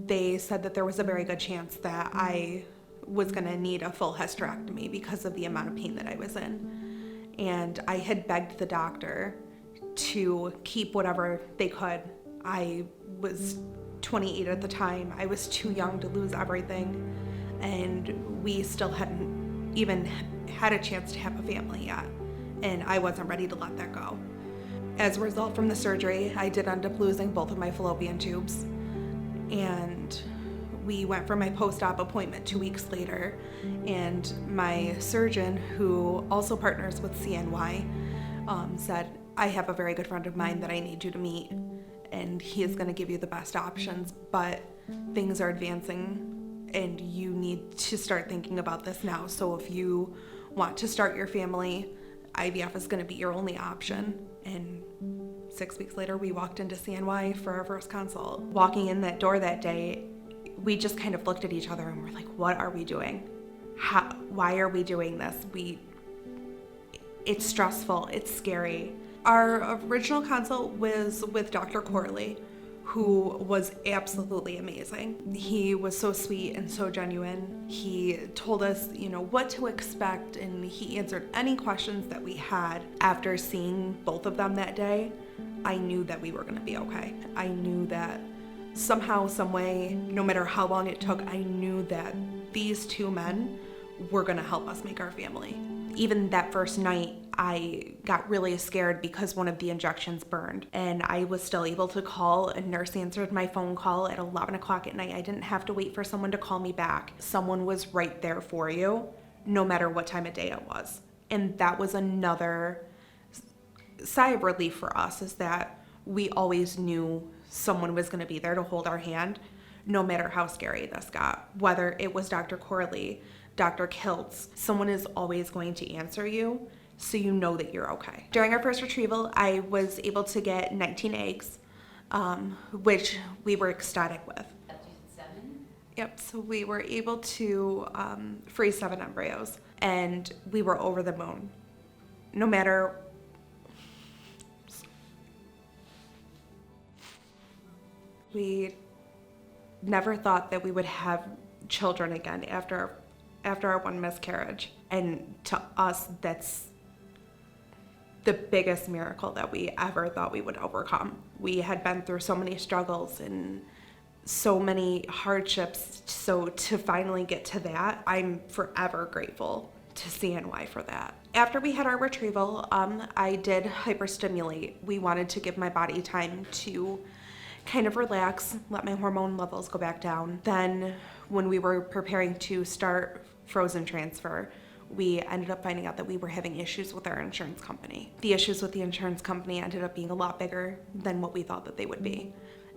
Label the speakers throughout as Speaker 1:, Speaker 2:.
Speaker 1: They said that there was a very good chance that I was gonna need a full hysterectomy because of the amount of pain that I was in. And I had begged the doctor to keep whatever they could. I was 28 at the time. I was too young to lose everything. And we still hadn't even had a chance to have a family yet. And I wasn't ready to let that go. As a result from the surgery, I did end up losing both of my fallopian tubes. And we went for my post-op appointment 2 weeks later, and my surgeon, who also partners with CNY, said, I have a very good friend of mine that I need you to meet, and he is going to give you the best options, but things are advancing and you need to start thinking about this now. So if you want to start your family, IVF is going to be your only option. And 6 weeks later, we walked into CNY for our first consult. Walking in that door that day, we just kind of looked at each other and we're like, what are we doing? Why are we doing this? It's stressful, it's scary. Our original consult was with Dr. Corley, who was absolutely amazing. He was so sweet and so genuine. He told us, what to expect, and he answered any questions that we had. After seeing both of them that day, I knew that we were gonna be okay. I knew that somehow, some way, no matter how long it took, I knew that these two men were gonna help us make our family. Even that first night, I got really scared because one of the injections burned, and I was still able to call. A nurse answered my phone call at 11 o'clock at night. I didn't have to wait for someone to call me back. Someone was right there for you, no matter what time of day it was. And that was another sigh of relief for us, is that we always knew someone was going to be there to hold our hand, no matter how scary this got. Whether it was Dr. Corley, Dr. Kiltz, someone is always going to answer you, so you know that you're okay. During our first retrieval, I was able to get 19 eggs, which we were ecstatic with.
Speaker 2: Seven?
Speaker 1: Yep, so we were able to freeze 7 embryos, and we were over the moon. No matter we never thought that we would have children again after our one miscarriage. And to us, that's the biggest miracle that we ever thought we would overcome. We had been through so many struggles and so many hardships, so to finally get to that, I'm forever grateful to CNY for that. After we had our retrieval, I did hyperstimulate. We wanted to give my body time to kind of relax, let my hormone levels go back down. Then when we were preparing to start frozen transfer, we ended up finding out that we were having issues with our insurance company. The issues with the insurance company ended up being a lot bigger than what we thought that they would be.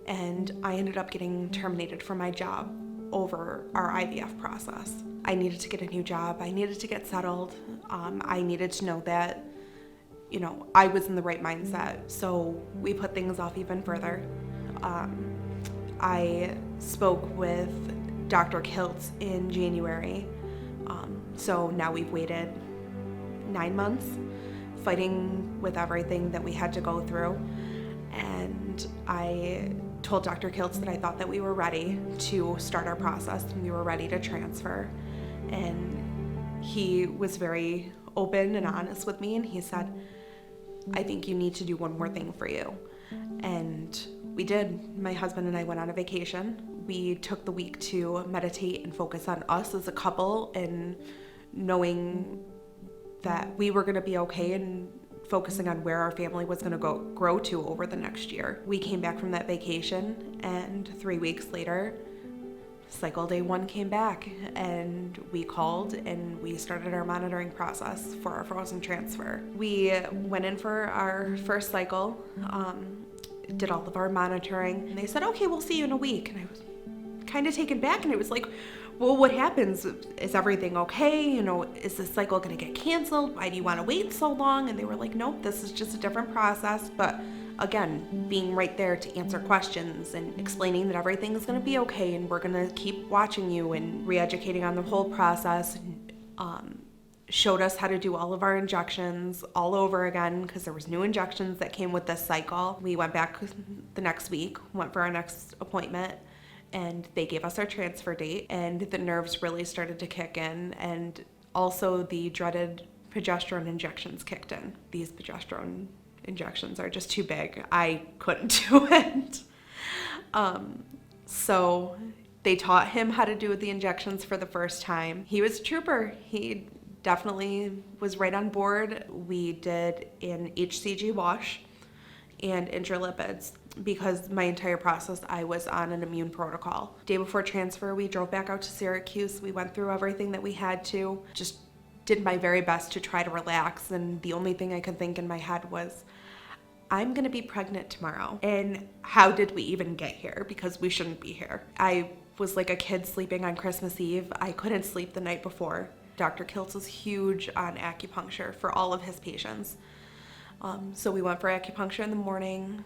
Speaker 1: And I ended up getting terminated from my job over our IVF process. I needed to get a new job. I needed to get settled. I needed to know that, I was in the right mindset. So we put things off even further. I spoke with Dr. Kiltz in January. So now we've waited 9 months fighting with everything that we had to go through. And I told Dr. Kiltz that I thought that we were ready to start our process and we were ready to transfer. And he was very open and honest with me, and he said, I think you need to do one more thing for you. And we did. My husband and I went on a vacation. We took the week to meditate and focus on us as a couple and knowing that we were going to be okay and focusing on where our family was going to grow to over the next year. We came back from that vacation, and 3 weeks later, cycle day 1 came back, and we called and we started our monitoring process for our frozen transfer. We went in for our first cycle, did all of our monitoring, and they said, okay, we'll see you in a week. And I was kind of taken back, and it was like, well, what happens? Is everything okay? Is this cycle going to get canceled? Why do you want to wait so long? And they were like, nope, this is just a different process. But again, being right there to answer questions and explaining that everything is going to be okay and we're going to keep watching you and re-educating on the whole process, showed us how to do all of our injections all over again because there was new injections that came with this cycle. We went back the next week, went for our next appointment, and they gave us our transfer date, and the nerves really started to kick in, and also the dreaded progesterone injections kicked in. These progesterone injections are just too big. I couldn't do it. So they taught him how to do the injections for the first time. He was a trooper. He definitely was right on board. We did an HCG wash and intralipids because my entire process I was on an immune protocol. Day before transfer, we drove back out to Syracuse. We went through everything that we had to, just did my very best to try to relax, and the only thing I could think in my head was, I'm gonna be pregnant tomorrow. And how did we even get here? Because we shouldn't be here. I was like a kid sleeping on Christmas Eve. I couldn't sleep the night before. Dr. Kiltz is huge on acupuncture for all of his patients. So we went for acupuncture in the morning,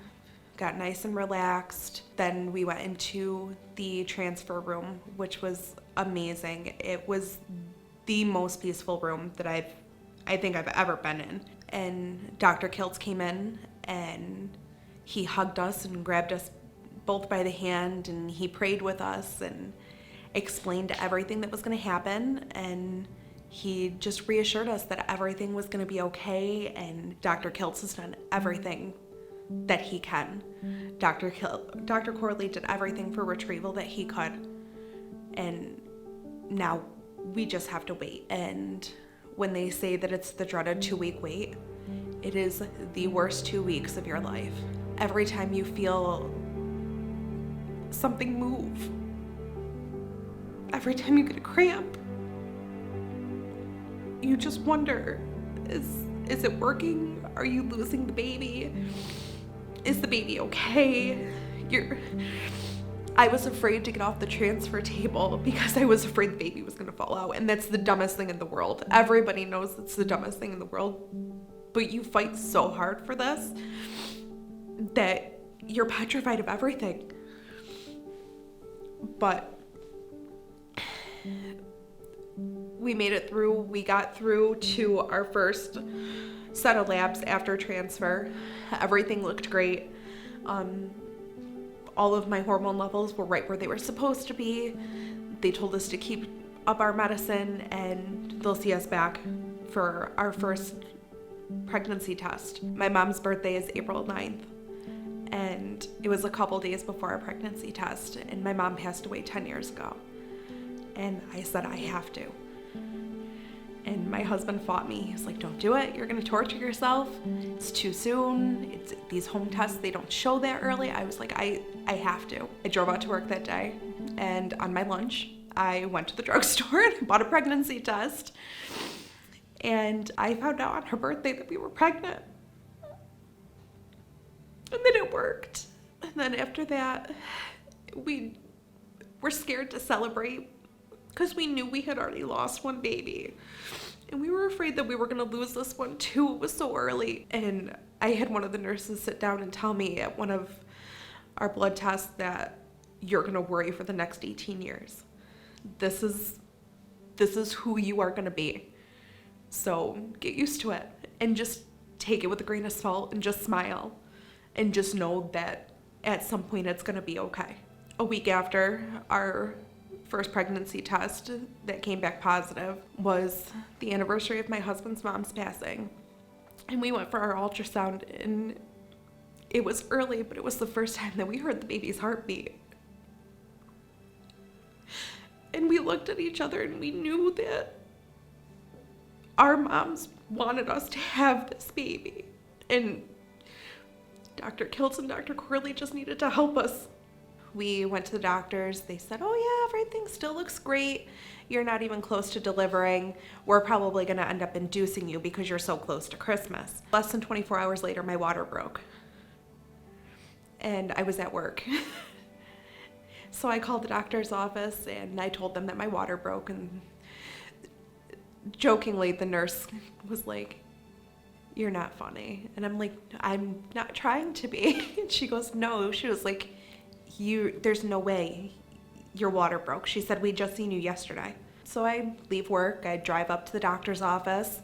Speaker 1: got nice and relaxed. Then we went into the transfer room, which was amazing. It was the most peaceful room that I think I've ever been in. And Dr. Kiltz came in and he hugged us and grabbed us both by the hand, and he prayed with us and explained everything that was going to happen, and he just reassured us that everything was going to be okay. And Dr. Kiltz has done everything that he can. Dr. Corley did everything for retrieval that he could, and now we just have to wait. And when they say that it's the dreaded 2-week wait, it is the worst 2 weeks of your life. Every time you feel something move, every time you get a cramp, you just wonder, is it working? Are you losing the baby? Is the baby okay? I was afraid to get off the transfer table because I was afraid the baby was gonna fall out, and that's the dumbest thing in the world. Everybody knows it's the dumbest thing in the world, but you fight so hard for this that you're petrified of everything. But we made it through. We got through to our first set of labs after transfer. Everything looked great. All of my hormone levels were right where they were supposed to be. They told us to keep up our medicine, and they'll see us back for our first pregnancy test. My mom's birthday is April 9th, and it was a couple days before our pregnancy test, and my mom passed away 10 years ago. And I said, I have to. And my husband fought me. He's like, don't do it. You're gonna torture yourself. It's too soon. These home tests, they don't show that early. I was like, I have to. I drove out to work that day, and on my lunch, I went to the drugstore and bought a pregnancy test. And I found out on her birthday that we were pregnant. And then it worked. And then after that, we were scared to celebrate because we knew we had already lost one baby. And we were afraid that we were going to lose this one too. It was so early. And I had one of the nurses sit down and tell me at one of our blood tests that you're going to worry for the next 18 years. This is who you are going to be. So get used to it and just take it with a grain of salt and just smile and just know that at some point it's going to be okay. A week after our first pregnancy test that came back positive was the anniversary of my husband's mom's passing. And we went for our ultrasound, and it was early, but it was the first time that we heard the baby's heartbeat. And we looked at each other and we knew that our moms wanted us to have this baby. And Dr. Kiltz and Dr. Corley just needed to help us. We went to the doctors. They said, oh yeah, everything still looks great. You're not even close to delivering. We're probably gonna end up inducing you because you're so close to Christmas. Less than 24 hours later, my water broke. And I was at work. So I called the doctor's office and I told them that my water broke, and jokingly the nurse was like, you're not funny. And I'm like, I'm not trying to be. And she goes, no. She was like, there's no way your water broke. She said, we just seen you yesterday. So I leave work, I drive up to the doctor's office,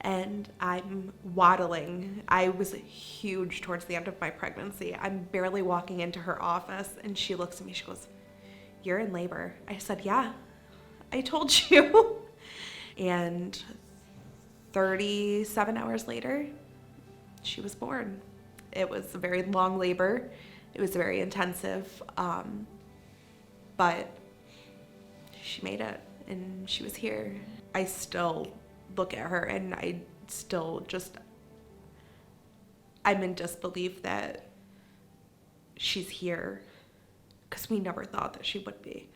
Speaker 1: and I'm waddling. I was huge towards the end of my pregnancy. I'm barely walking into her office, and she looks at me, she goes, "You're in labor." I said, "Yeah, I told you." And 37 hours later, she was born. It was a very long labor. It was very intensive, but she made it, and she was here. I still look at her, and I still just, I'm in disbelief that she's here, because we never thought that she would be.